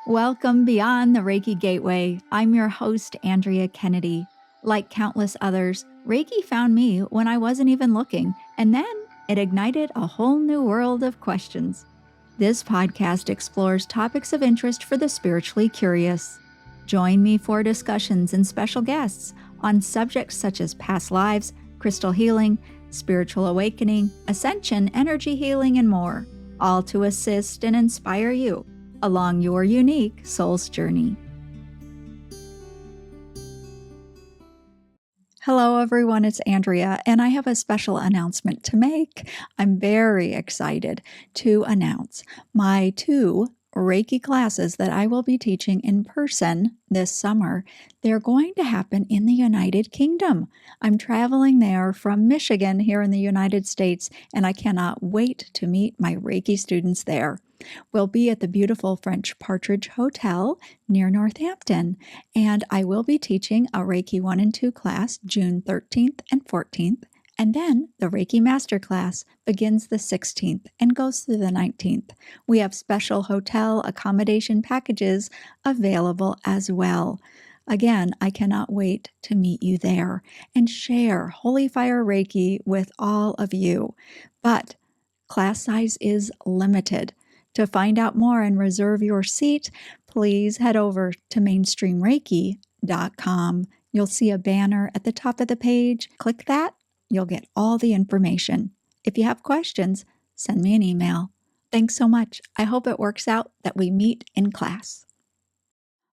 Welcome beyond the Reiki Gateway. I'm your host, Andrea Kennedy. Like countless others, Reiki found me when I wasn't even looking, and then it ignited a whole new world of questions. This podcast explores topics of interest for the spiritually curious. Join me for discussions and special guests on subjects such as past lives, crystal healing, spiritual awakening, ascension, energy healing, and more, all to assist and inspire you along your unique soul's journey. Hello, everyone. It's Andrea, and I have a special announcement to make. I'm very excited to announce my 2 Reiki classes that I will be teaching in person this summer. They're going to happen in the United Kingdom. I'm traveling there from Michigan here in the United States, and I cannot wait to meet my Reiki students there. We'll be at the beautiful French Partridge Hotel near Northampton, and I will be teaching a Reiki 1 and 2 class June 13th and 14th, and then the Reiki Master class begins the 16th and goes through the 19th. We have special hotel accommodation packages available as well. Again, I cannot wait to meet you there and share Holy Fire Reiki with all of you. But class size is limited. To find out more and reserve your seat, please head over to mainstreamreiki.com. You'll see a banner at the top of the page. Click that. You'll get all the information. If you have questions, send me an email. Thanks so much. I hope it works out that we meet in class.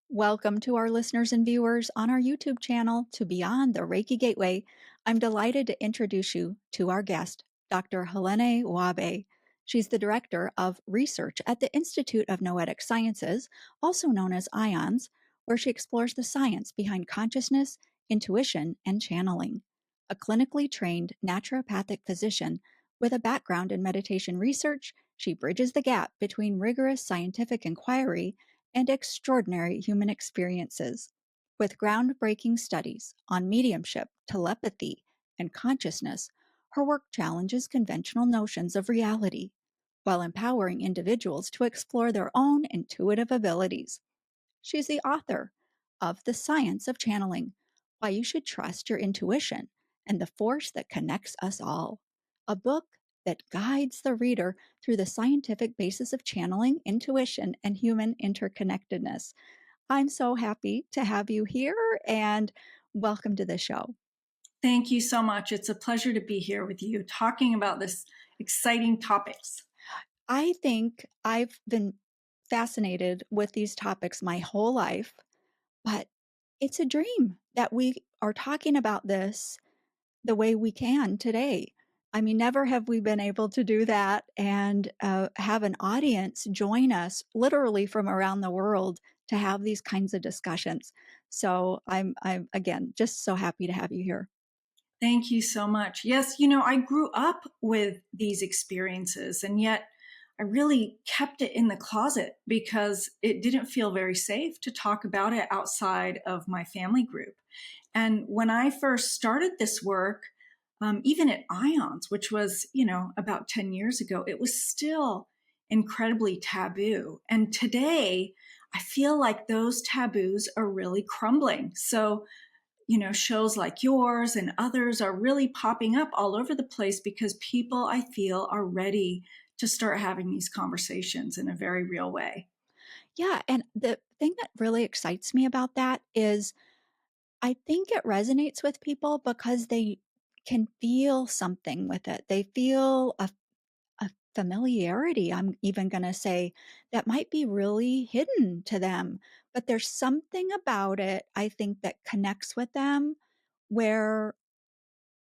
Welcome to our listeners and viewers on our YouTube channel to Beyond the Reiki Gateway. I'm delighted to introduce you to our guest, Dr. Helané Wahbeh. She's the Director of Research at the Institute of Noetic Sciences, also known as IONS, where she explores the science behind consciousness, intuition, and channeling. A clinically trained naturopathic physician with a background in meditation research, she bridges the gap between rigorous scientific inquiry and extraordinary human experiences. With groundbreaking studies on mediumship, telepathy, and consciousness, her work challenges conventional notions of reality while empowering individuals to explore their own intuitive abilities. She's the author of The Science of Channeling: Why You Should Trust Your Intuition and the Force That Connects Us All, a book that guides the reader through the scientific basis of channeling, intuition, and human interconnectedness. I'm so happy to have you here, and welcome to the show. Thank you so much. It's a pleasure to be here with you talking about this exciting topics. I think I've been fascinated with these topics my whole life, but it's a dream that we are talking about this the way we can today. I mean, never have we been able to do that and have an audience join us literally from around the world to have these kinds of discussions. So I'm again just so happy to have you here. Thank you so much. Yes, I grew up with these experiences, and yet I really kept it in the closet because it didn't feel very safe to talk about it outside of my family group. And when I first started this work, even at IONS, which was, about 10 years ago, it was still incredibly taboo. And today, I feel like those taboos are really crumbling. So, shows like yours and others are really popping up all over the place because people, I feel, are ready to start having these conversations in a very real way. Yeah, and the thing that really excites me about that is I think it resonates with people because they can feel something with it. They feel a familiarity, I'm even going to say, that might be really hidden to them. But there's something about it, I think, that connects with them where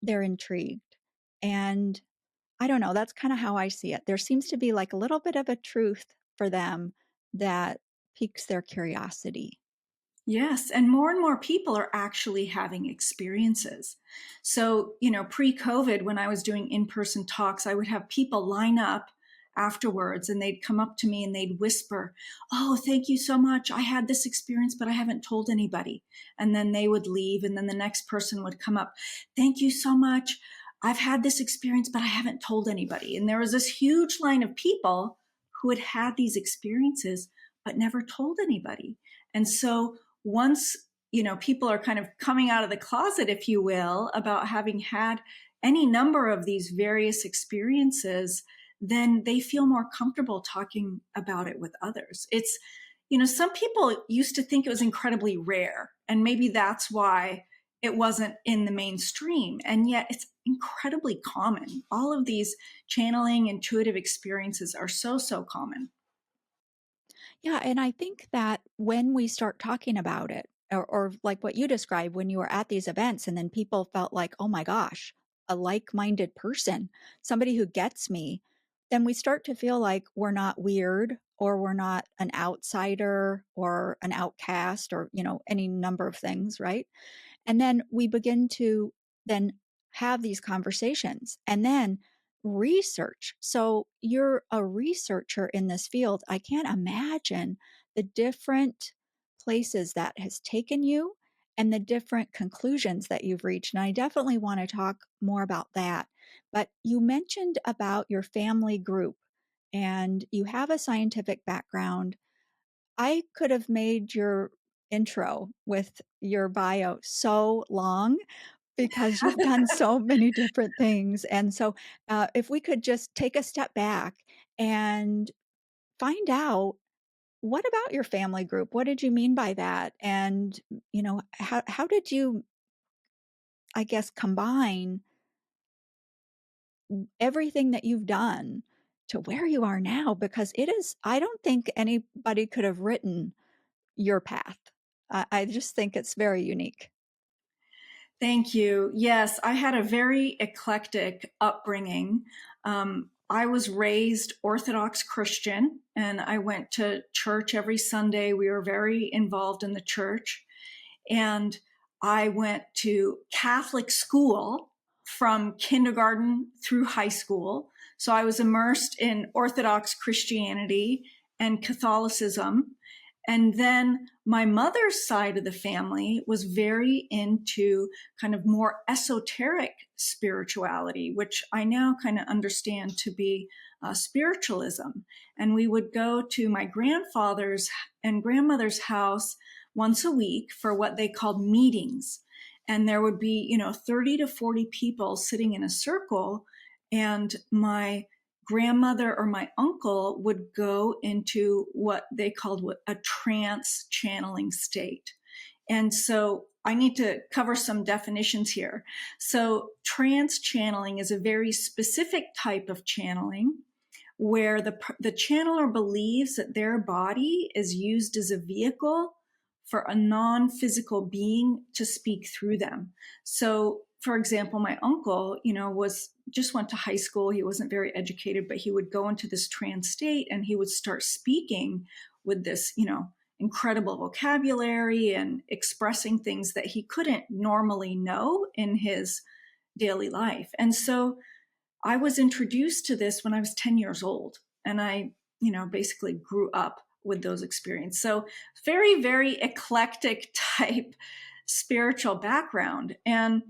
they're intrigued. And I don't know, that's kind of how I see it. There seems to be like a little bit of a truth for them that piques their curiosity. Yes, and more people are actually having experiences. So, pre-COVID, when I was doing in-person talks, I would have people line up afterwards and they'd come up to me and they'd whisper, "Oh, thank you so much. I had this experience, but I haven't told anybody." And then they would leave, and then the next person would come up, "Thank you so much. I've had this experience, but I haven't told anybody." And there was this huge line of people who had had these experiences, but never told anybody. And so once, people are kind of coming out of the closet, if you will, about having had any number of these various experiences, then they feel more comfortable talking about it with others. It's, some people used to think it was incredibly rare, and maybe that's why it wasn't in the mainstream. And yet it's incredibly common. All of these channeling, intuitive experiences are so, so common. Yeah, and I think that when we start talking about it, or like what you described when you were at these events, and then people felt like, oh my gosh, a like minded person, somebody who gets me, then we start to feel like we're not weird or we're not an outsider or an outcast or, any number of things, right? And then we begin to then have these conversations and then research. So you're a researcher in this field. I can't imagine the different places that has taken you and the different conclusions that you've reached. And I definitely want to talk more about that. But you mentioned about your family group and you have a scientific background. I could have made your intro with your bio so long because you've done so many different things. And so, if we could just take a step back and find out, what about your family group? What did you mean by that? And, how did you, I guess, combine everything that you've done to where you are now? Because I don't think anybody could have written your path. I just think it's very unique. Thank you. Yes, I had a very eclectic upbringing. I was raised Orthodox Christian, and I went to church every Sunday. We were very involved in the church. And I went to Catholic school from kindergarten through high school. So I was immersed in Orthodox Christianity and Catholicism. And then my mother's side of the family was very into kind of more esoteric spirituality, which I now kind of understand to be spiritualism. And we would go to my grandfather's and grandmother's house once a week for what they called meetings. And there would be, 30 to 40 people sitting in a circle. And my grandmother or my uncle would go into what they called a trance channeling state. And so I need to cover some definitions here. So trance channeling is a very specific type of channeling where the channeler believes that their body is used as a vehicle for a non-physical being to speak through them. So, for example, my uncle, went to high school. He wasn't very educated, but he would go into this trance state and he would start speaking with this, incredible vocabulary and expressing things that he couldn't normally know in his daily life. And so I was introduced to this when I was 10 years old, and I, basically grew up with those experiences. So very, very eclectic type spiritual background. And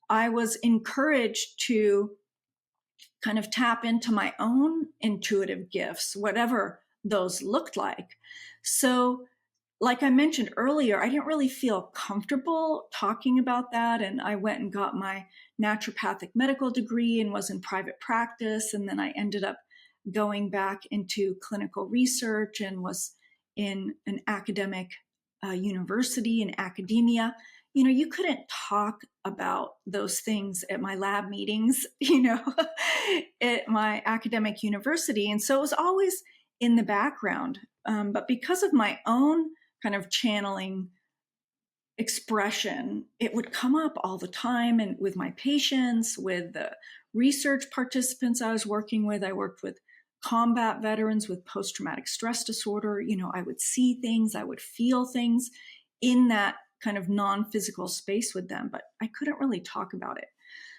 I was encouraged to kind of tap into my own intuitive gifts, whatever those looked like. So like I mentioned earlier, I didn't really feel comfortable talking about that. And I went and got my naturopathic medical degree and was in private practice. And then I ended up going back into clinical research and was in an academic university in academia. You couldn't talk about those things at my lab meetings, at my academic university. And so it was always in the background. But because of my own kind of channeling expression, it would come up all the time. And with my patients, with the research participants I was working with, I worked with combat veterans with post-traumatic stress disorder. I would see things, I would feel things in that kind of non-physical space with them, but I couldn't really talk about it.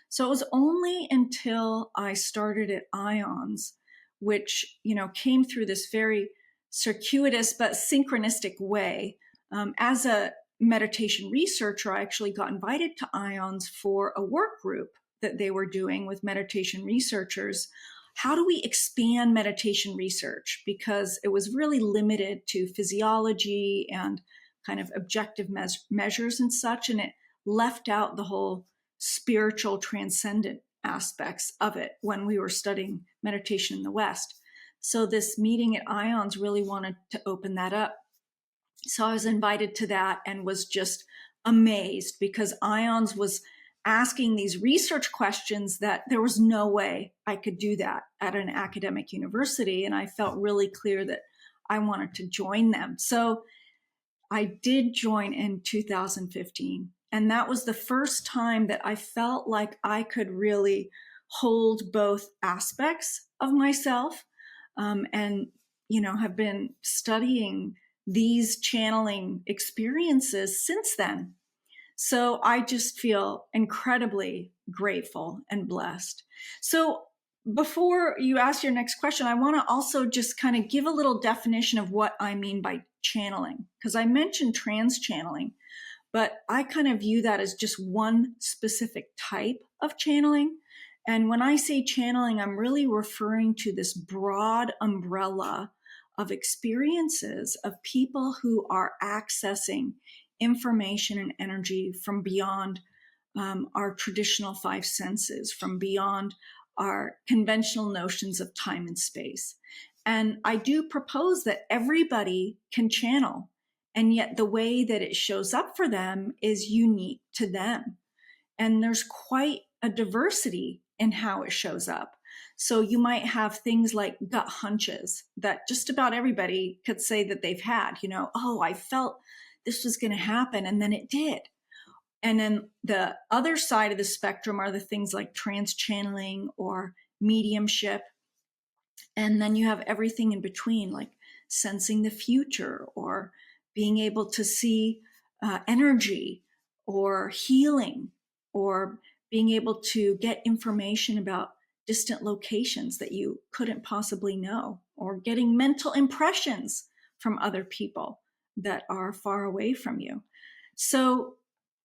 So it was only until I started at IONS, which, came through this very circuitous but synchronistic way. As a meditation researcher, I actually got invited to IONS for a work group that they were doing with meditation researchers, how do we expand meditation research? Because it was really limited to physiology and kind of objective measures and such, and it left out the whole spiritual transcendent aspects of it when we were studying meditation in the West. So this meeting at IONS really wanted to open that up. So I was invited to that and was just amazed because IONS was asking these research questions that there was no way I could do that at an academic university. And I felt really clear that I wanted to join them. So I did join in 2015. And that was the first time that I felt like I could really hold both aspects of myself, and, have been studying these channeling experiences since then. So I just feel incredibly grateful and blessed. So before you ask your next question, I want to also just kind of give a little definition of what I mean by channeling, because I mentioned trans channeling, but I kind of view that as just one specific type of channeling. And when I say channeling, I'm really referring to this broad umbrella of experiences of people who are accessing information and energy from beyond our traditional five senses, from beyond our conventional notions of time and space. And I do propose that everybody can channel, and yet the way that it shows up for them is unique to them. And there's quite a diversity in how it shows up. So you might have things like gut hunches that just about everybody could say that they've had, oh, I felt this was going to happen, and then it did. And then the other side of the spectrum are the things like trance channeling or mediumship. And then you have everything in between, like sensing the future or being able to see energy or healing or being able to get information about distant locations that you couldn't possibly know, or getting mental impressions from other people that are far away from you. So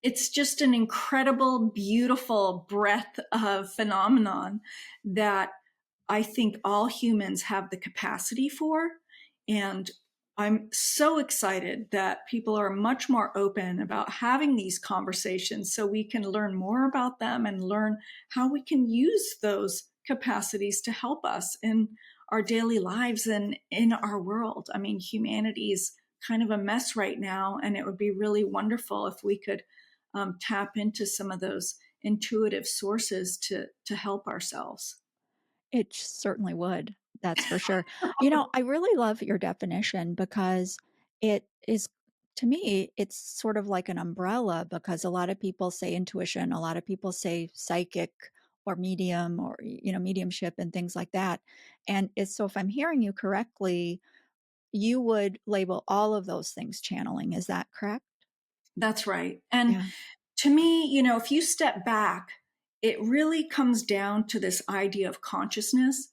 it's just an incredible, beautiful breadth of phenomenon that I think all humans have the capacity for. And I'm so excited that people are much more open about having these conversations so we can learn more about them and learn how we can use those capacities to help us in our daily lives and in our world. I mean, humanity is kind of a mess right now, and it would be really wonderful if we could tap into some of those intuitive sources to help ourselves. It certainly would. That's for sure. I really love your definition because it is, to me, it's sort of like an umbrella because a lot of people say intuition, a lot of people say psychic or medium or, mediumship and things like that. And it's so if I'm hearing you correctly, you would label all of those things channeling. Is that correct? That's right. And Yeah. to me, if you step back, it really comes down to this idea of consciousness,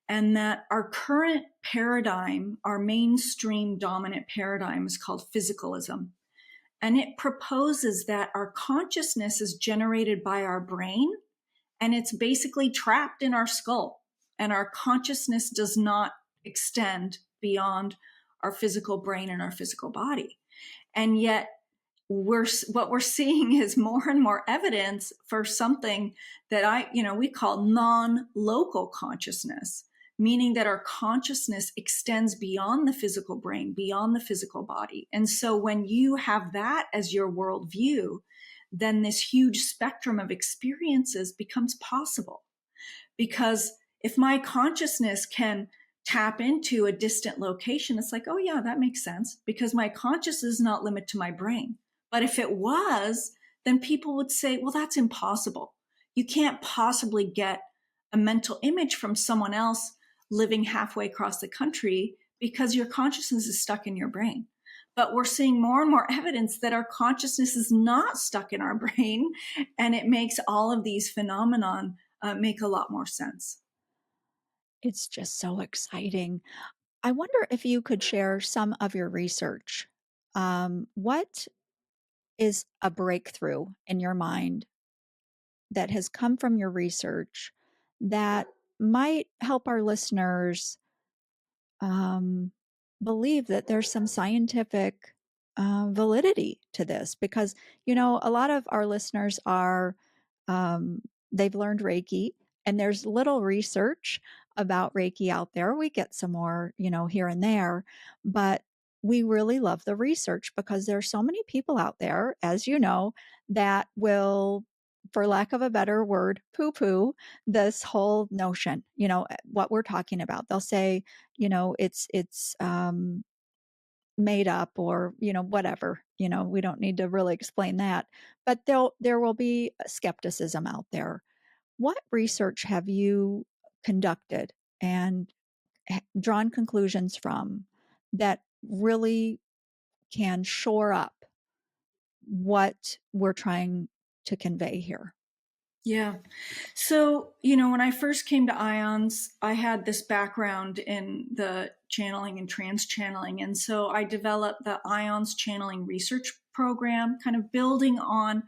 and that our current paradigm, our mainstream dominant paradigm, is called physicalism. And it proposes that our consciousness is generated by our brain, and it's basically trapped in our skull. And our consciousness does not extend beyond our physical brain and our physical body. And yet, what we're seeing is more and more evidence for something that we call non-local consciousness, meaning that our consciousness extends beyond the physical brain, beyond the physical body. And so when you have that as your worldview, then this huge spectrum of experiences becomes possible. Because if my consciousness can tap into a distant location, it's like, oh yeah, that makes sense, because my consciousness is not limited to my brain. But if it was, then people would say, well, that's impossible. You can't possibly get a mental image from someone else living halfway across the country because your consciousness is stuck in your brain. But we're seeing more and more evidence that our consciousness is not stuck in our brain, and it makes all of these phenomenon make a lot more sense. It's just so exciting. I wonder if you could share some of your research. What is a breakthrough in your mind that has come from your research that might help our listeners um, believe that there's some scientific validity to this, because a lot of our listeners are they've learned Reiki, and there's little research about Reiki out there. We get some more here and there, but we really love the research, because there's so many people out there, as you know, that will, for lack of a better word, poo-poo this whole notion, what we're talking about. They'll say, it's made up, or whatever. We don't need to really explain that, but there will be skepticism out there. What research have you conducted and drawn conclusions from that really can shore up what we're trying to convey here? Yeah. So, when I first came to ions, I had this background in the channeling and trance channeling. And so I developed the ions channeling research program, kind of building on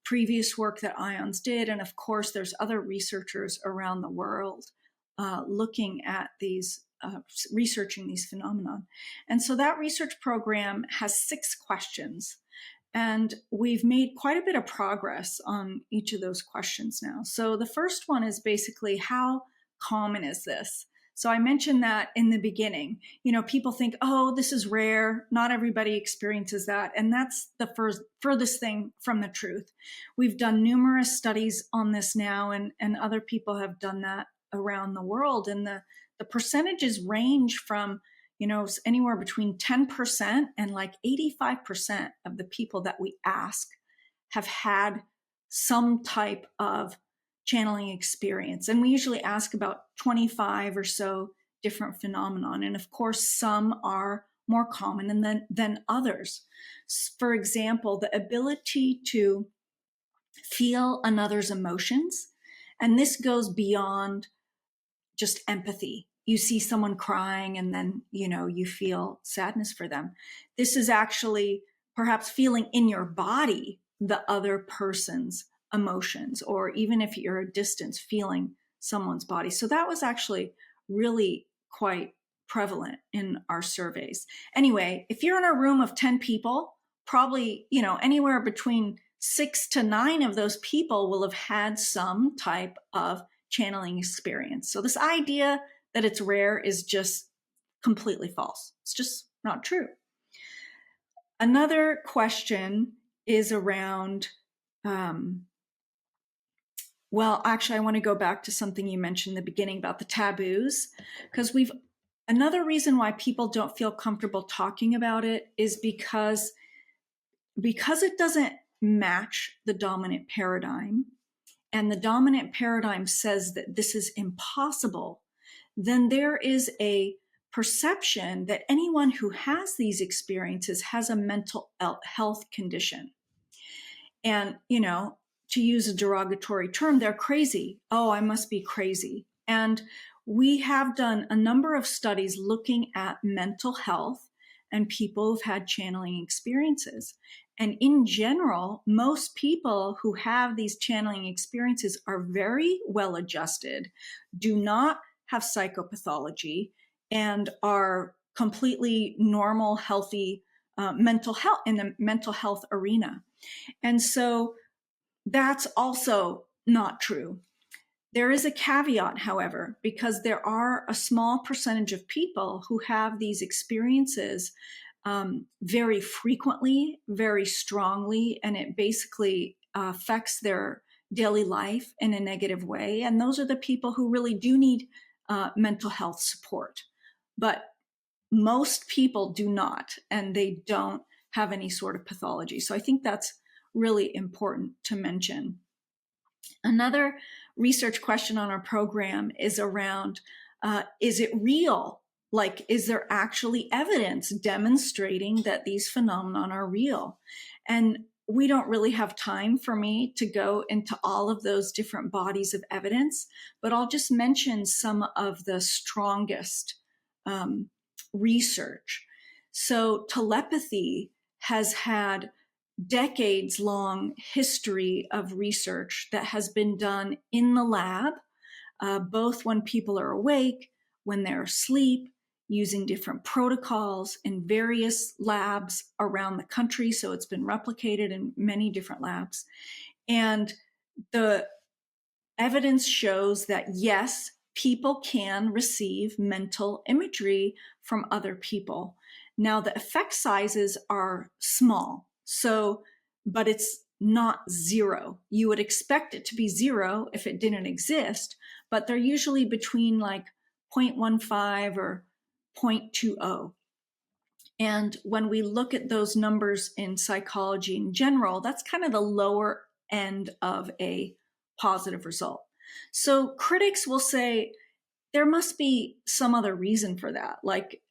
previous work that ions did. And of course, there's other researchers around the world looking at these, researching these phenomena. And so that research program has 6 questions. And we've made quite a bit of progress on each of those questions now. So the first one is basically, how common is this? So I mentioned that in the beginning. People think, oh, this is rare. Not everybody experiences that. And that's the furthest thing from the truth. We've done numerous studies on this now, and other people have done that around the world. And the percentages range from anywhere between 10% and like 85% of the people that we ask have had some type of channeling experience. And we usually ask about 25 or so different phenomenon. And of course, some are more common than others. For example, the ability to feel another's emotions. And this goes beyond just empathy. You see someone crying and then, you feel sadness for them. This is actually perhaps feeling in your body the other person's emotions, or even if you're at a distance, feeling someone's body. So that was actually really quite prevalent in our surveys. Anyway, if you're in a room of 10 people, probably, anywhere between 6 to 9 of those people will have had some type of channeling experience. So this idea that it's rare is just completely false. It's just not true. Another question is around, well, actually, I want to go back to something you mentioned in the beginning about the taboos, because another reason why people don't feel comfortable talking about it is because it doesn't match the dominant paradigm. And the dominant paradigm says that this is impossible, then there is a perception that anyone who has these experiences has a mental health condition. And, to use a derogatory term, they're crazy. Oh, I must be crazy. And we have done a number of studies looking at mental health and people who've had channeling experiences. And in general, most people who have these channeling experiences are very well adjusted, do not have psychopathology, and are completely normal, healthy mental health in the mental health arena. And so that's also not true. There is a caveat, however, because there are a small percentage of people who have these experiences very frequently, very strongly, and it basically affects their daily life in a negative way. And those are the people who really do need mental health support. But most people do not, and they don't have any sort of pathology. So I think that's really important to mention. Another research question on our program is around, is it real? Like, is there actually evidence demonstrating that these phenomena are real? And we don't really have time for me to go into all of those different bodies of evidence, but I'll just mention some of the strongest research. So telepathy has had decades-long history of research that has been done in the lab both when people are awake, when they're asleep, using different protocols in various labs around the country. So it's been replicated in many different labs. And the evidence shows that yes, people can receive mental imagery from other people. Now, the effect sizes are small, but it's not zero. You would expect it to be zero if it didn't exist, but they're usually between like 0.15 or 0.20. And when we look at those numbers in psychology in general, that's kind of the lower end of a positive result. So critics will say there must be some other reason for that, like,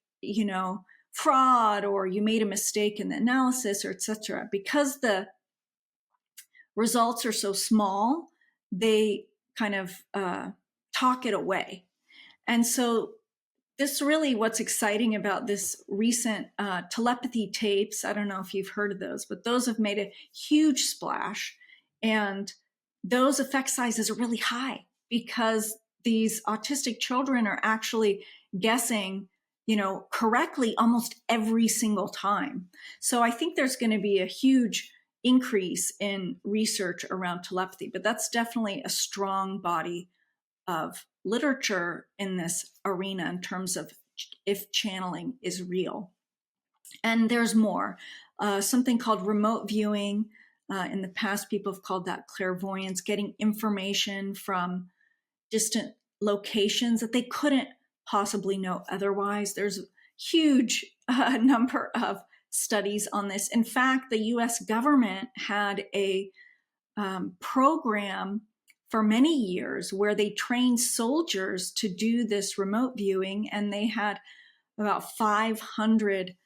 fraud, or you made a mistake in the analysis, or etc. Because the results are so small, they kind of talk it away. And so this really, what's exciting about this recent telepathy tapes, I don't know if you've heard of those, but those have made a huge splash. And those effect sizes are really high because these autistic children are actually guessing, correctly almost every single time. So I think there's going to be a huge increase in research around telepathy, but that's definitely a strong body of literature in this arena in terms of if channeling is real. And there's more. Something called remote viewing. In the past, people have called that clairvoyance, getting information from distant locations that they couldn't possibly know otherwise. There's a huge number of studies on this. In fact, the US government had a program for many years where they trained soldiers to do this remote viewing, and they had about 500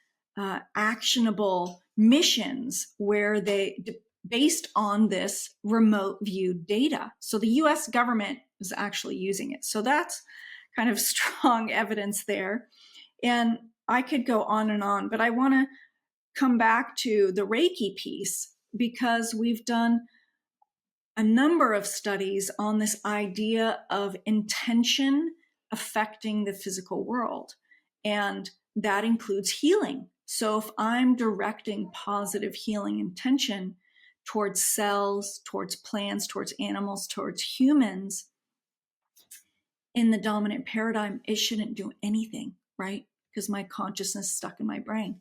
actionable missions where they based on this remote view data. So the US government is actually using it. So that's kind of strong evidence there. And I could go on, but I want to come back to the Reiki piece because we've done a number of studies on this idea of intention affecting the physical world. And that includes healing. So if I'm directing positive healing intention towards cells, towards plants, towards animals, towards humans, in the dominant paradigm, it shouldn't do anything, right? Because my consciousness is stuck in my brain.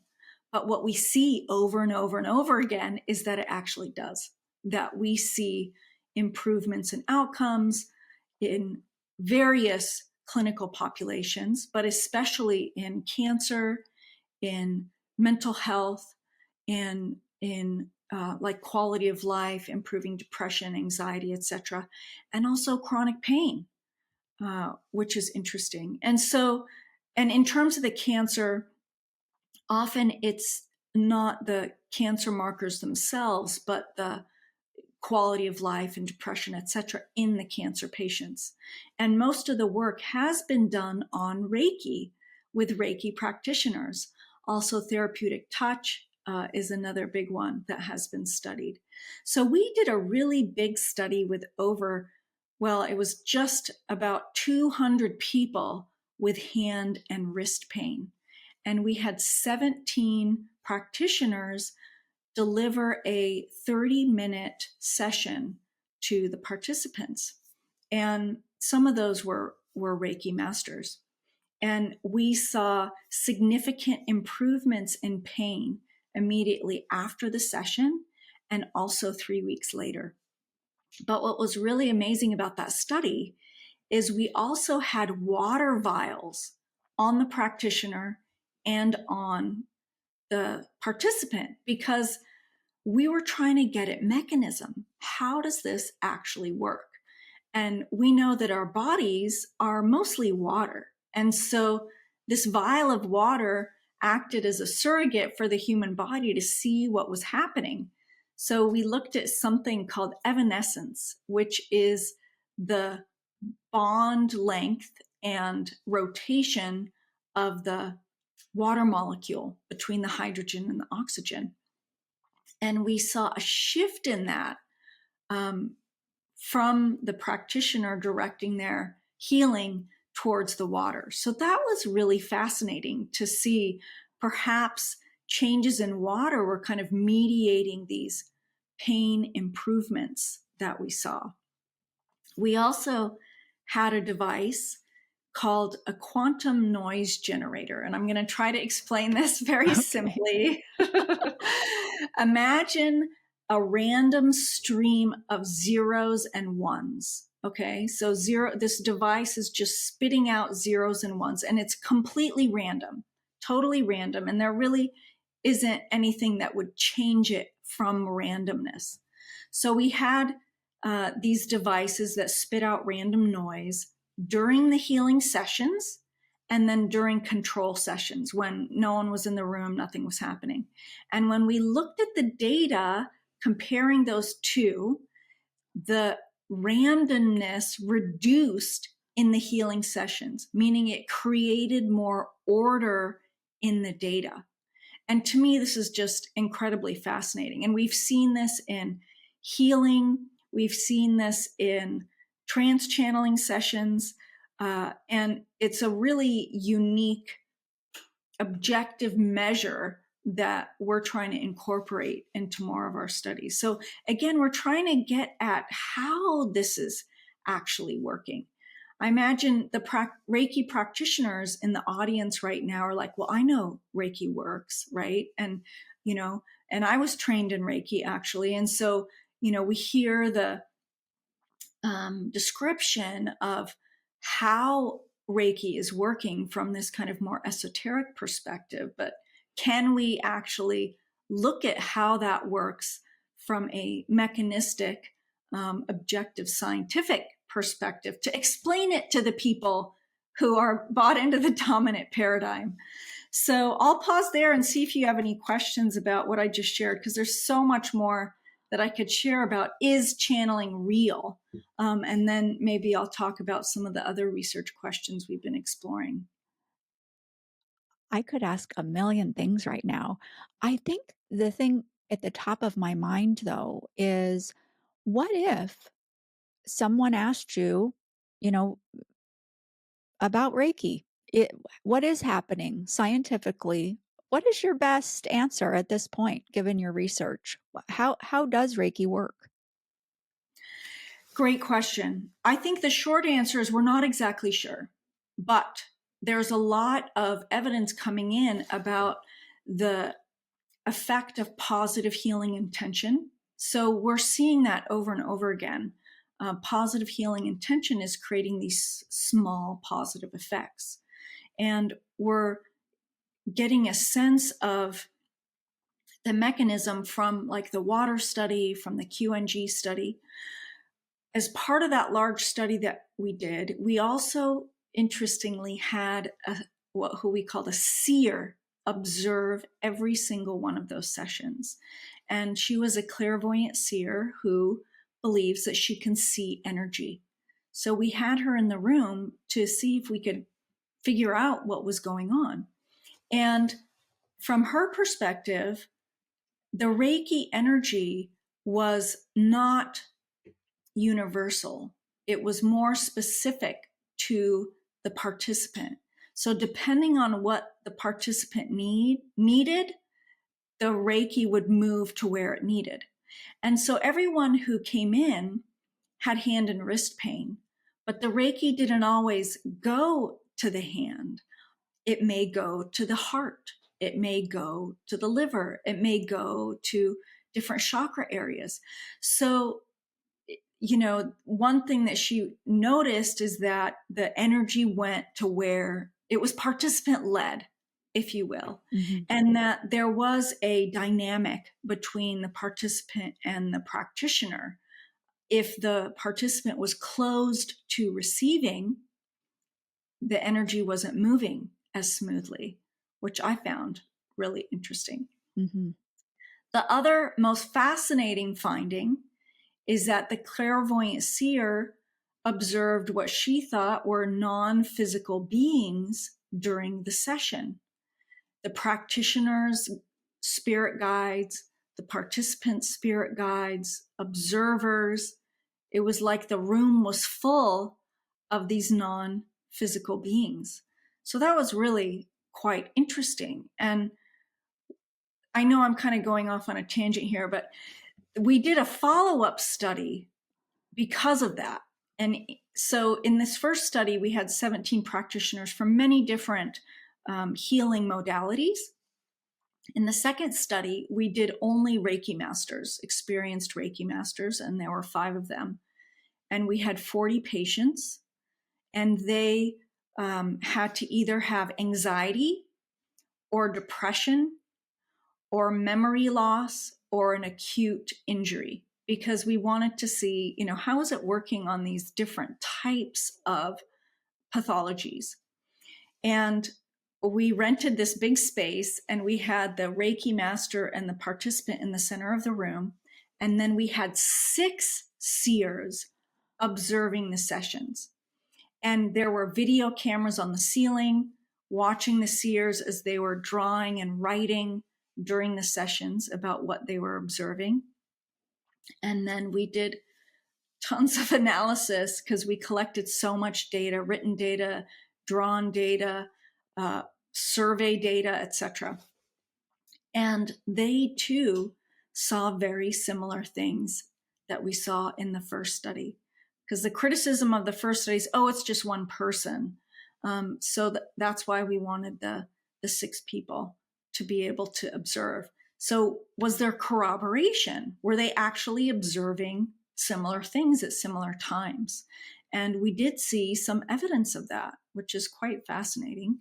But what we see over and over and over again is that it actually does, that we see improvements in outcomes in various clinical populations, but especially in cancer, in mental health, in like quality of life, improving depression, anxiety, etc., and also chronic pain, which is interesting. And in terms of the cancer, often it's not the cancer markers themselves, but the quality of life and depression, etc., in the cancer patients. And most of the work has been done on Reiki with Reiki practitioners. Also, therapeutic touch is another big one that has been studied. So we did a really big study with it was just about 200 people with hand and wrist pain. And we had 17 practitioners deliver a 30-minute session to the participants. And some of those were Reiki masters. And we saw significant improvements in pain immediately after the session and also 3 weeks later. But what was really amazing about that study is we also had water vials on the practitioner and on the participant because we were trying to get at mechanism. How does this actually work? And we know that our bodies are mostly water. And so this vial of water acted as a surrogate for the human body to see what was happening. So we looked at something called evanescence, which is the bond length and rotation of the water molecule between the hydrogen and the oxygen. And we saw a shift in that from the practitioner directing their healing towards the water. So that was really fascinating to see. Perhaps changes in water were kind of mediating these pain improvements that we saw. We also had a device called a quantum noise generator. And I'm going to try to explain this very simply. Imagine a random stream of zeros and ones. Okay, so this device is just spitting out zeros and ones, and it's completely random, totally random. And there really isn't anything that would change it from randomness. So we had these devices that spit out random noise during the healing sessions and then during control sessions when no one was in the room, nothing was happening. And when we looked at the data, comparing those two, the randomness reduced in the healing sessions, meaning it created more order in the data. And to me, this is just incredibly fascinating. And we've seen this in healing. We've seen this in trance channeling sessions. And it's a really unique objective measure that we're trying to incorporate into more of our studies. So again, we're trying to get at how this is actually working. I imagine the Reiki practitioners in the audience right now are like, well, I know Reiki works, right? And, and I was trained in Reiki actually. And so, we hear the description of how Reiki is working from this kind of more esoteric perspective, but can we actually look at how that works from a mechanistic, objective, scientific perspective to explain it to the people who are bought into the dominant paradigm? So I'll pause there and see if you have any questions about what I just shared, because there's so much more that I could share about, is channeling real? And then maybe I'll talk about some of the other research questions we've been exploring. I could ask a million things right now. I think the thing at the top of my mind, though, is what if someone asked you, you know, about Reiki? What is happening scientifically? What is your best answer at this point, given your research? How does Reiki work? Great question. I think the short answer is we're not exactly sure, but there's a lot of evidence coming in about the effect of positive healing intention. So we're seeing that over and over again. Positive healing intention is creating these small positive effects. And we're getting a sense of the mechanism from like the water study, from the QNG study. As part of that large study that we did, we also interestingly had who we called a seer observe every single one of those sessions. And she was a clairvoyant seer who believes that she can see energy. So we had her in the room to see if we could figure out what was going on. And from her perspective, the Reiki energy was not universal. It was more specific to the participant. So depending on what the participant needed, the Reiki would move to where it needed. And so everyone who came in had hand and wrist pain, but the Reiki didn't always go to the hand. It may go to the heart. It may go to the liver. It may go to different chakra areas. So, one thing that she noticed is that the energy went to where it was participant led, if you will, and that there was a dynamic between the participant and the practitioner. If the participant was closed to receiving, the energy wasn't moving as smoothly, which I found really interesting. The other most fascinating finding is that the clairvoyant seer observed what she thought were non-physical beings during the session. The practitioner's spirit guides, the participants' spirit guides, observers. It was like the room was full of these non-physical beings. So that was really quite interesting. And I know I'm kind of going off on a tangent here, but we did a follow-up study because of that. And so in this first study, we had 17 practitioners from many different healing modalities. In the second study, we did only Reiki masters, experienced Reiki masters, and there were 5 of them. And we had 40 patients, and they had to either have anxiety or depression or memory loss or an acute injury, because we wanted to see, how is it working on these different types of pathologies. And we rented this big space, and we had the Reiki master and the participant in the center of the room. And then we had 6 seers observing the sessions. And there were video cameras on the ceiling watching the seers as they were drawing and writing during the sessions about what they were observing. And then we did tons of analysis because we collected so much data, written data, drawn data, survey data, etc. And they too saw very similar things that we saw in the first study. Because the criticism of the first study is, it's just one person. So that's why we wanted the 6 people to be able to observe. So was there corroboration? Were they actually observing similar things at similar times? And we did see some evidence of that, which is quite fascinating.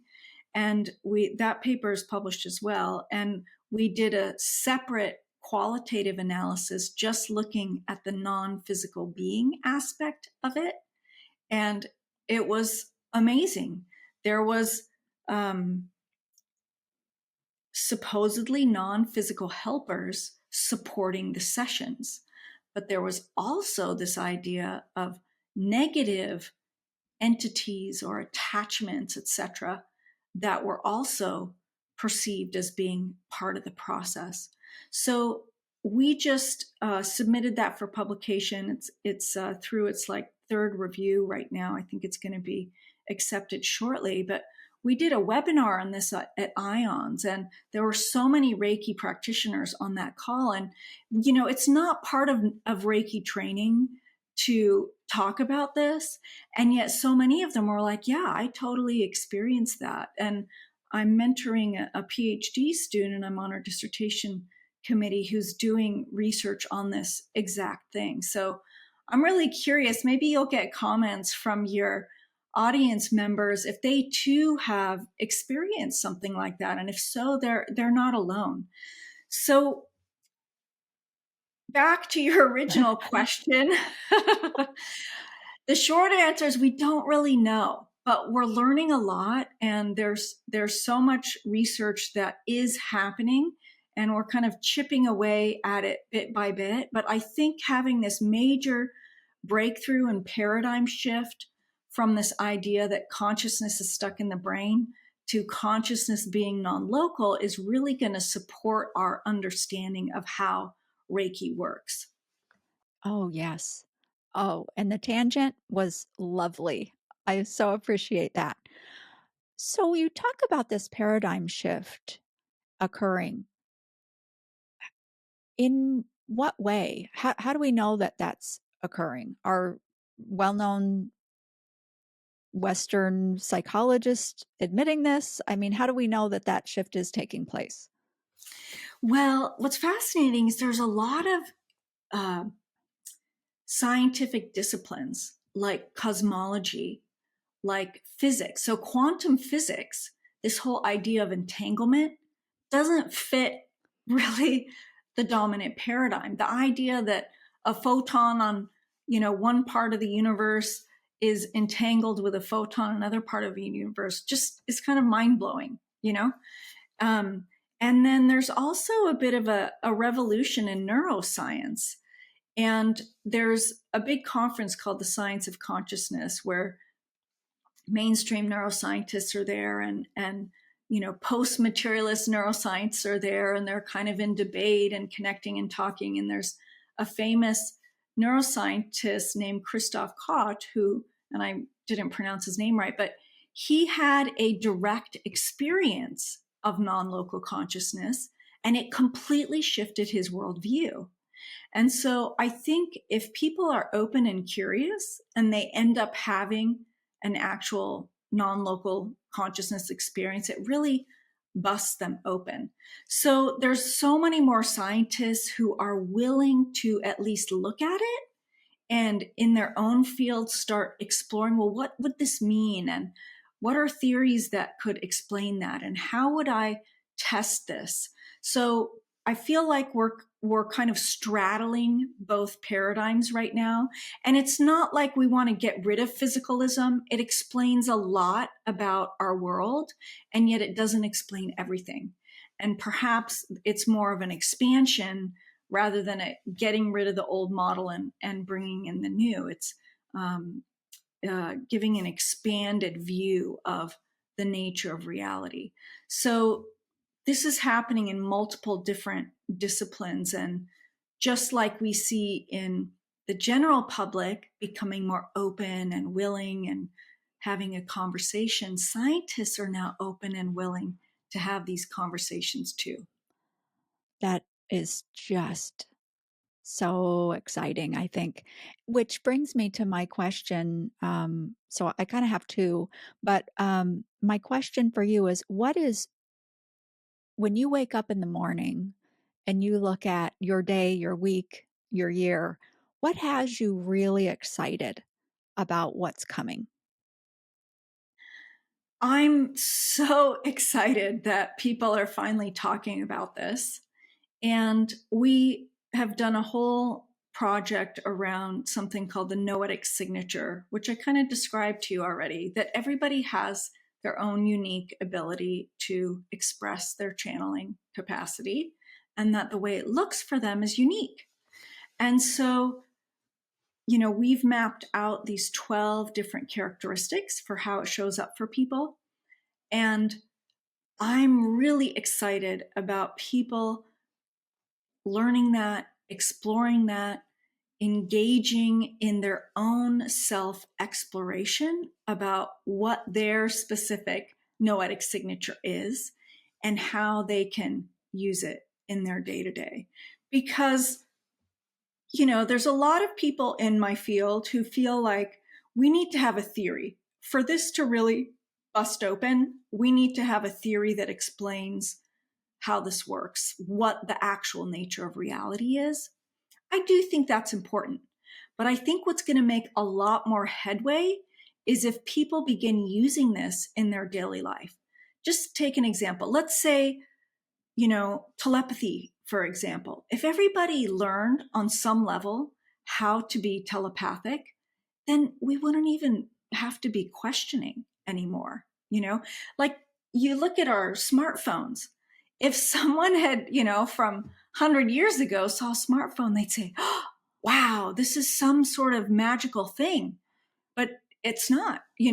And that paper is published as well. And we did a separate qualitative analysis just looking at the non-physical being aspect of it. And it was amazing. There was supposedly non-physical helpers supporting the sessions, but there was also this idea of negative entities or attachments, etc., that were also perceived as being part of the process. So we just submitted that for publication. It's through its 3rd review right now. I think it's going to be accepted shortly. But we did a webinar on this at IONS, and there were so many Reiki practitioners on that call. And it's not part of Reiki training to talk about this, and yet so many of them were like, yeah, I totally experienced that. And I'm mentoring a PhD student. I'm on our dissertation committee who's doing research on this exact thing. So I'm really curious, maybe you'll get comments from your audience members if they too have experienced something like that, and if so, they're not alone. So back to your original question. The short answer is we don't really know, but we're learning a lot, and there's so much research that is happening, and we're kind of chipping away at it bit by bit. But I think having this major breakthrough and paradigm shift from this idea that consciousness is stuck in the brain to consciousness being non-local is really going to support our understanding of how Reiki works. Oh, yes. Oh, and the tangent was lovely. I so appreciate that. So you talk about this paradigm shift occurring. In what way? How do we know that that's occurring? Are well-known Western psychologists admitting this? I mean, how do we know that that shift is taking place? Well, what's fascinating is there's a lot of scientific disciplines like cosmology, like physics. So quantum physics, this whole idea of entanglement, doesn't fit really the dominant paradigm. The idea that a photon on, one part of the universe is entangled with a photon on another part of the universe just is kind of mind-blowing, and then there's also a bit of a revolution in neuroscience. And there's a big conference called the Science of Consciousness where mainstream neuroscientists are there, and post-materialist neuroscientists are there, and they're kind of in debate and connecting and talking. And there's a famous neuroscientist named Christoph Koch, who, and I didn't pronounce his name right, but he had a direct experience of non-local consciousness, and it completely shifted his worldview. And so I think if people are open and curious and they end up having an actual non-local consciousness experience, it really busts them open. So there's so many more scientists who are willing to at least look at it and in their own field start exploring, well, what would this mean? And what are theories that could explain that? And how would I test this? So I feel like we're kind of straddling both paradigms right now. And it's not like we want to get rid of physicalism. It explains a lot about our world, and yet it doesn't explain everything. And perhaps it's more of an expansion rather than getting rid of the old model and bringing in the new. It's giving an expanded view of the nature of reality. So this is happening in multiple different disciplines. And just like we see in the general public becoming more open and willing and having a conversation, scientists are now open and willing to have these conversations too. That is just so exciting, I think. Which brings me to my question. So I kind of have two, but my question for you is when you wake up in the morning and you look at your day, your week, your year, what has you really excited about what's coming? I'm so excited that people are finally talking about this. And we have done a whole project around something called the Noetic signature, which I kind of described to you already, that everybody has their own unique ability to express their channeling capacity, and that the way it looks for them is unique. And so, we've mapped out these 12 different characteristics for how it shows up for people. And I'm really excited about people learning that, exploring that, engaging in their own self exploration about what their specific noetic signature is and how they can use it in their day to day. Because, there's a lot of people in my field who feel like we need to have a theory. For this to really bust open, we need to have a theory that explains how this works, what the actual nature of reality is. I do think that's important. But I think what's going to make a lot more headway is if people begin using this in their daily life. Just take an example. Let's say, telepathy, for example. If everybody learned on some level how to be telepathic, then we wouldn't even have to be questioning anymore. Like you look at our smartphones. If someone had, from 100 years ago saw a smartphone, they'd say, oh, wow, this is some sort of magical thing. But it's not. I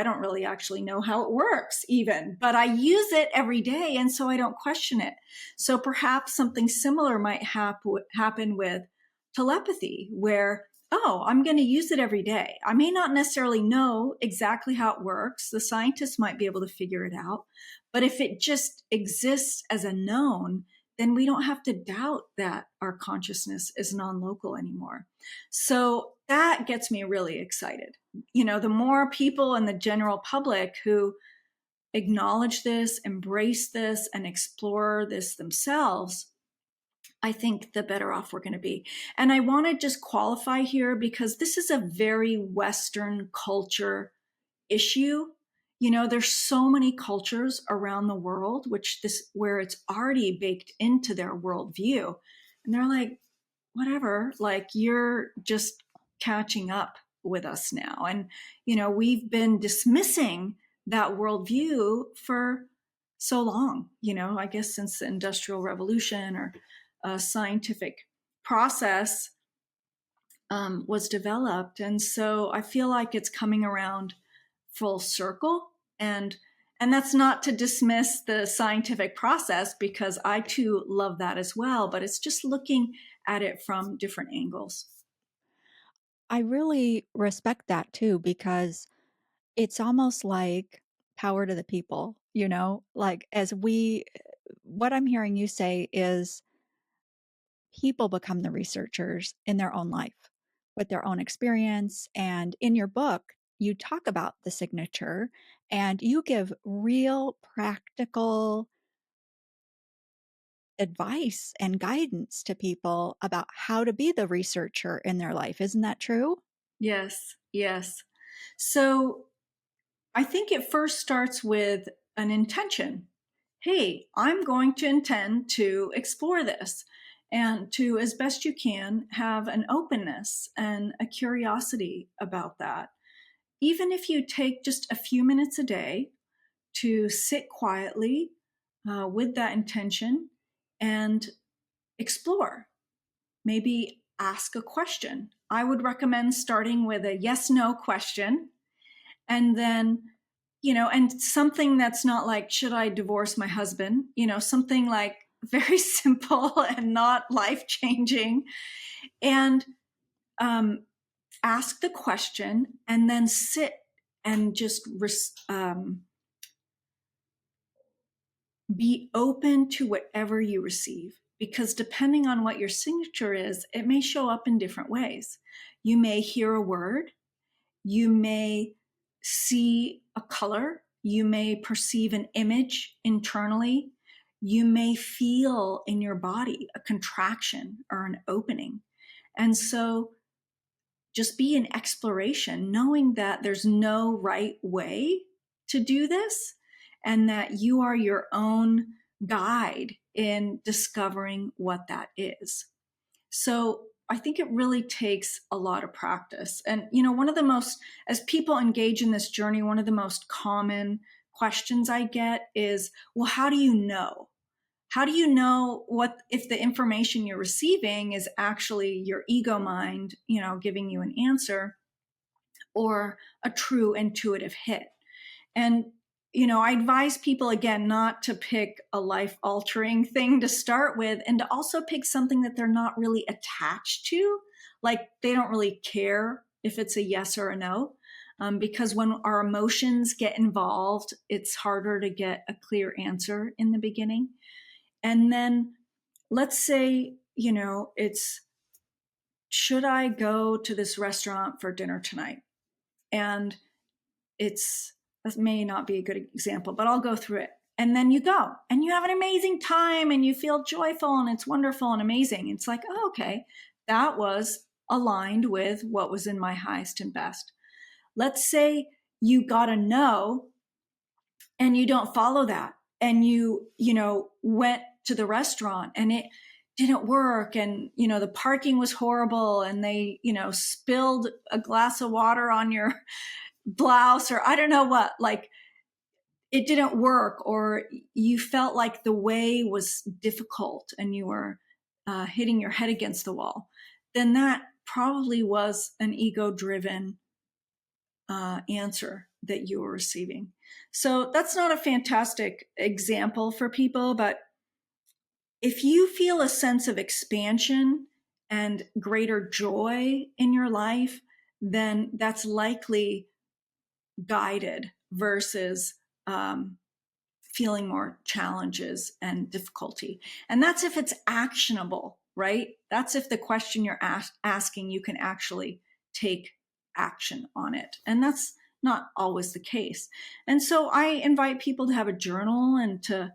don't really actually know how it works even, but I use it every day, and so I don't question it. So perhaps something similar might happen with telepathy, where, oh, I'm going to use it every day. I may not necessarily know exactly how it works. The scientists might be able to figure it out. But if it just exists as a known, then we don't have to doubt that our consciousness is non-local anymore. So that gets me really excited. The more people in the general public who acknowledge this, embrace this, and explore this themselves, I think the better off we're going to be. And I want to just qualify here because this is a very Western culture issue. There's so many cultures around the world where it's already baked into their worldview. And they're like, whatever, like you're just catching up with us now. And, we've been dismissing that worldview for so long, I guess since the Industrial Revolution or scientific process was developed. And so I feel like it's coming around full circle. And that's not to dismiss the scientific process, because I too love that as well, but it's just looking at it from different angles. I really respect that too, because it's almost like power to the people, you know? Like, what I'm hearing you say is people become the researchers in their own life with their own experience. And in your book, you talk about the signature and you give real practical advice and guidance to people about how to be the researcher in their life. Isn't that true? Yes, yes. So I think it first starts with an intention. Hey, I'm going to intend to explore this and to, as best you can, have an openness and a curiosity about that. Even if you take just a few minutes a day to sit quietly with that intention and explore, maybe ask a question. I would recommend starting with a yes no question, and then and something that's not like, should I divorce my husband? Something like very simple and not life changing. And um, ask the question and then sit and just be open to whatever you receive. Because depending on what your signature is, it may show up in different ways. You may hear a word, you may see a color, you may perceive an image internally, you may feel in your body a contraction or an opening. And so just be in exploration, knowing that there's no right way to do this and that you are your own guide in discovering what that is. So I think it really takes a lot of practice. And, one of the most, as people engage in this journey, one of the most common questions I get is, well, how do you know? How do you know what if the information you're receiving is actually your ego mind, giving you an answer, or a true intuitive hit? And I advise people again not to pick a life altering thing to start with, and to also pick something that they're not really attached to. Like they don't really care if it's a yes or a no. Because when our emotions get involved, it's harder to get a clear answer in the beginning. And then let's say, it's, should I go to this restaurant for dinner tonight? And it's, that may not be a good example, but I'll go through it. And then you go and you have an amazing time and you feel joyful and it's wonderful and amazing. It's like, oh, okay, that was aligned with what was in my highest and best. Let's say you got a no and you don't follow that, and you went to the restaurant and it didn't work, and the parking was horrible, and they spilled a glass of water on your blouse, or I don't know what, like it didn't work, or you felt like the way was difficult and you were hitting your head against the wall, then that probably was an ego driven answer that you were receiving. So that's not a fantastic example for people, but if you feel a sense of expansion and greater joy in your life, then that's likely guided versus feeling more challenges and difficulty. And that's if it's actionable, right? That's if the question you're asking, you can actually take action on it. And that's not always the case. And so I invite people to have a journal and to,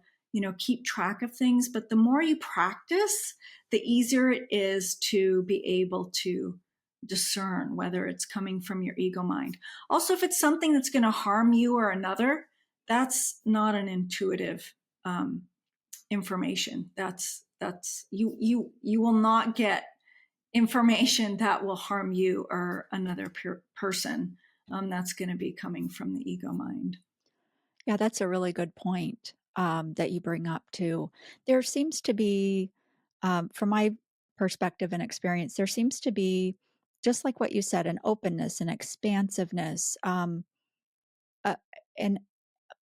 keep track of things. But the more you practice, the easier it is to be able to discern whether it's coming from your ego mind. Also, if it's something that's going to harm you or another, that's not an intuitive information. That's you will not get information that will harm you or another person. That's going to be coming from the ego mind. Yeah, that's a really good point that you bring up too. There seems to be, from my perspective and experience, there seems to be, just like what you said, an openness, an expansiveness, uh, and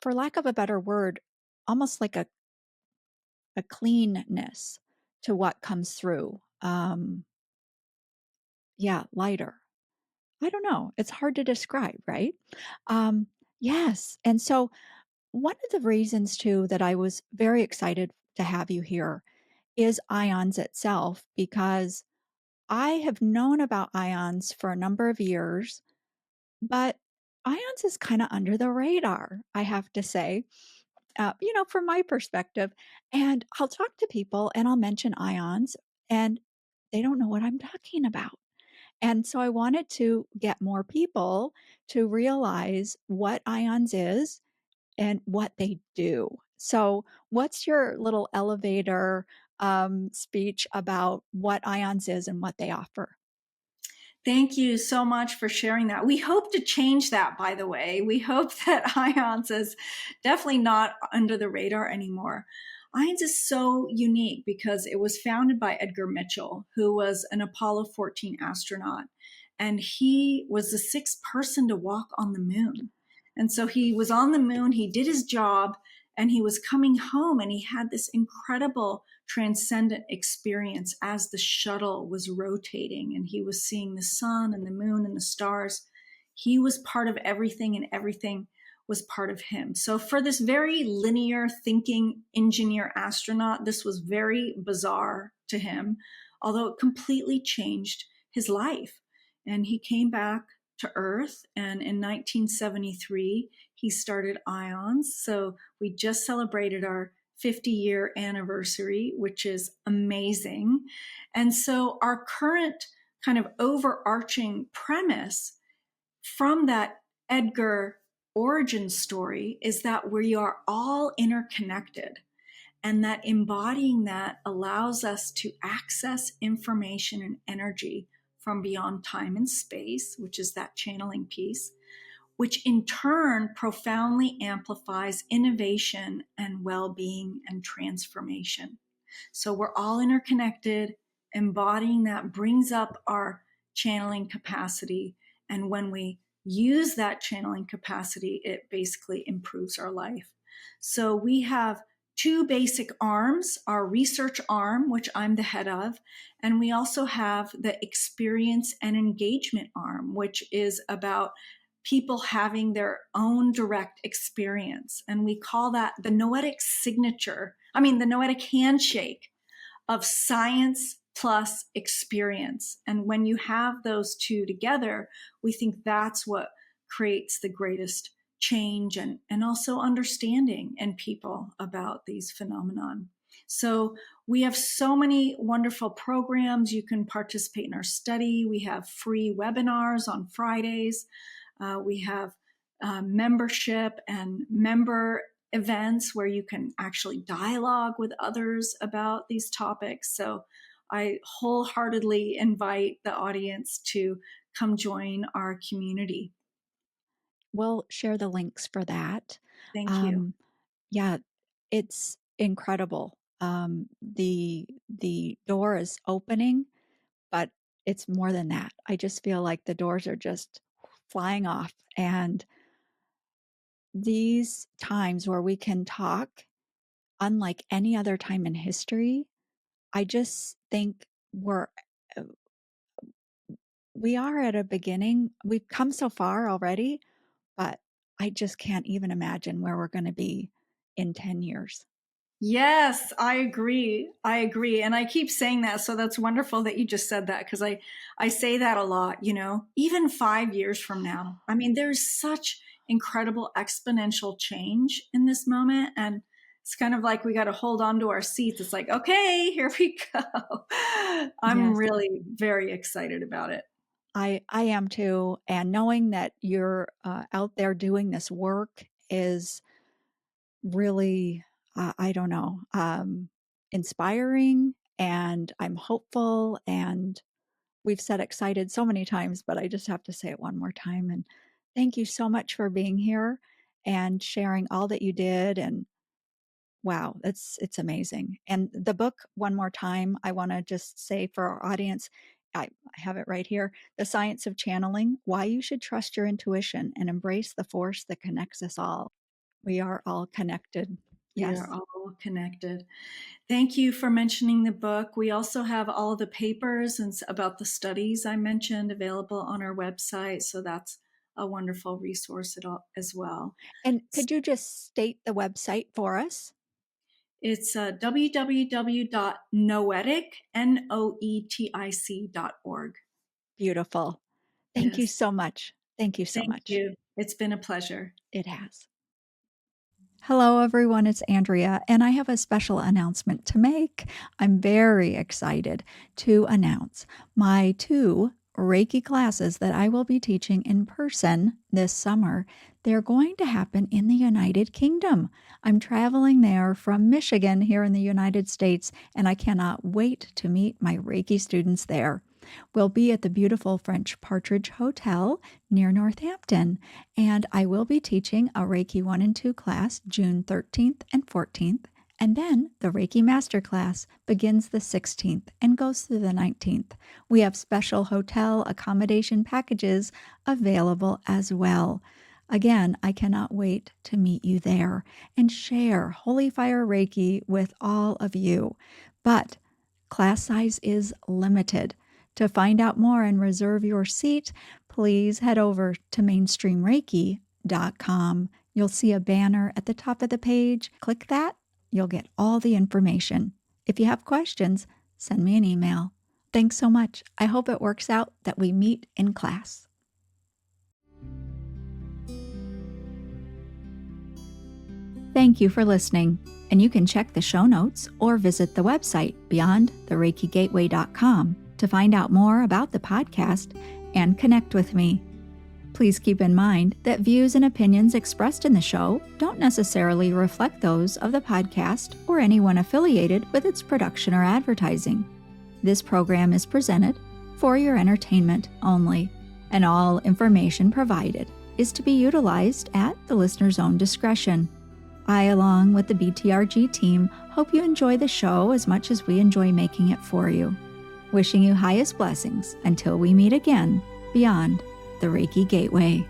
for lack of a better word, almost like a cleanness to what comes through. Yeah, lighter. I don't know. It's hard to describe, right? Um, yes. And so, one of the reasons, too, that I was very excited to have you here is ions itself, because I have known about ions for a number of years, but ions is kind of under the radar, I have to say, from my perspective. And I'll talk to people and I'll mention ions, and they don't know what I'm talking about. And so I wanted to get more people to realize what ions is and what they do. So, what's your little elevator speech about what ions is and what they offer? Thank you so much for sharing that. We hope to change that, by the way. We hope that ions is definitely not under the radar anymore. Ions is so unique because it was founded by Edgar Mitchell, who was an Apollo 14 astronaut. And he was the sixth person to walk on the moon. And so he was on the moon, he did his job, and he was coming home, and he had this incredible transcendent experience as the shuttle was rotating and he was seeing the sun and the moon and the stars. He was part of everything and everything was part of him. So for this very linear thinking engineer astronaut, this was very bizarre to him, although it completely changed his life. And he came back to Earth, and in 1973 he started IONS. So we just celebrated our 50-year anniversary, which is amazing. And so our current kind of overarching premise from that Edgar origin story is that we are all interconnected, and that embodying that allows us to access information and energy from beyond time and space, which is that channeling piece, which in turn profoundly amplifies innovation and well-being and transformation. So we're all interconnected. Embodying that brings up our channeling capacity. And when we use that channeling capacity, it basically improves our life. So we have two basic arms, our research arm, which I'm the head of, and we also have the experience and engagement arm, which is about people having their own direct experience. And we call that the noetic signature, the noetic handshake of science plus experience. And when you have those two together, we think that's what creates the greatest change and also understanding in people about these phenomenon. So we have so many wonderful programs. You can participate in our study. We have free webinars on Fridays. We have membership and member events where you can actually dialogue with others about these topics. So I wholeheartedly invite the audience to come join our community. We'll share the links for that. Thank you. Um, yeah, it's incredible. The door is opening, but it's more than that. I just feel like the doors are just flying off. And these times where we can talk, unlike any other time in history, I just think uh, we are at a beginning. We've come so far already, but I just can't even imagine where we're going to be in 10 years. Yes, I agree. I agree. And I keep saying that. So that's wonderful that you just said that, because I say that a lot, even 5 years from now. There's such incredible exponential change in this moment. And it's kind of like we got to hold on to our seats. It's like, okay, here we go. I'm Yes, really very excited about it. I am too. And knowing that you're out there doing this work is really, I don't know, inspiring. And I'm hopeful. And we've said excited so many times, but I just have to say it one more time. And thank you so much for being here and sharing all that you did. And wow, it's amazing. And the book, one more time, I want to just say for our audience, I have it right here. The Science of Channeling, Why You Should Trust Your Intuition and Embrace the Force That Connects Us All. We are all connected. We Yes. are all connected. Thank you for mentioning the book. We also have all the papers and about the studies I mentioned available on our website. So that's a wonderful resource as well. And could you just state the website for us? It's www.noetic.org. Beautiful. Thank you Yes. so much. Thank you so Thank much. you. It's been a pleasure. It has. Hello, everyone. It's Andrea, and I have a special announcement to make. I'm very excited to announce my 2 Reiki classes that I will be teaching in person this summer. They're going to happen in the United Kingdom. I'm traveling there from Michigan here in the United States, and I cannot wait to meet my Reiki students there. We'll be at the beautiful French Partridge Hotel near Northampton, and I will be teaching a Reiki 1 and 2 class June 13th and 14th, and then the Reiki Master class begins the 16th and goes through the 19th. We have special hotel accommodation packages available as well. Again, I cannot wait to meet you there and share Holy Fire Reiki with all of you. But class size is limited. To find out more and reserve your seat, please head over to mainstreamreiki.com. You'll see a banner at the top of the page. Click that. You'll get all the information. If you have questions, send me an email. Thanks so much. I hope it works out that we meet in class. Thank you for listening, and you can check the show notes or visit the website beyondthereikigateway.com to find out more about the podcast and connect with me. Please keep in mind that views and opinions expressed in the show don't necessarily reflect those of the podcast or anyone affiliated with its production or advertising. This program is presented for your entertainment only, and all information provided is to be utilized at the listener's own discretion. I, along with the BTRG team, hope you enjoy the show as much as we enjoy making it for you. Wishing you highest blessings until we meet again beyond the Reiki Gateway.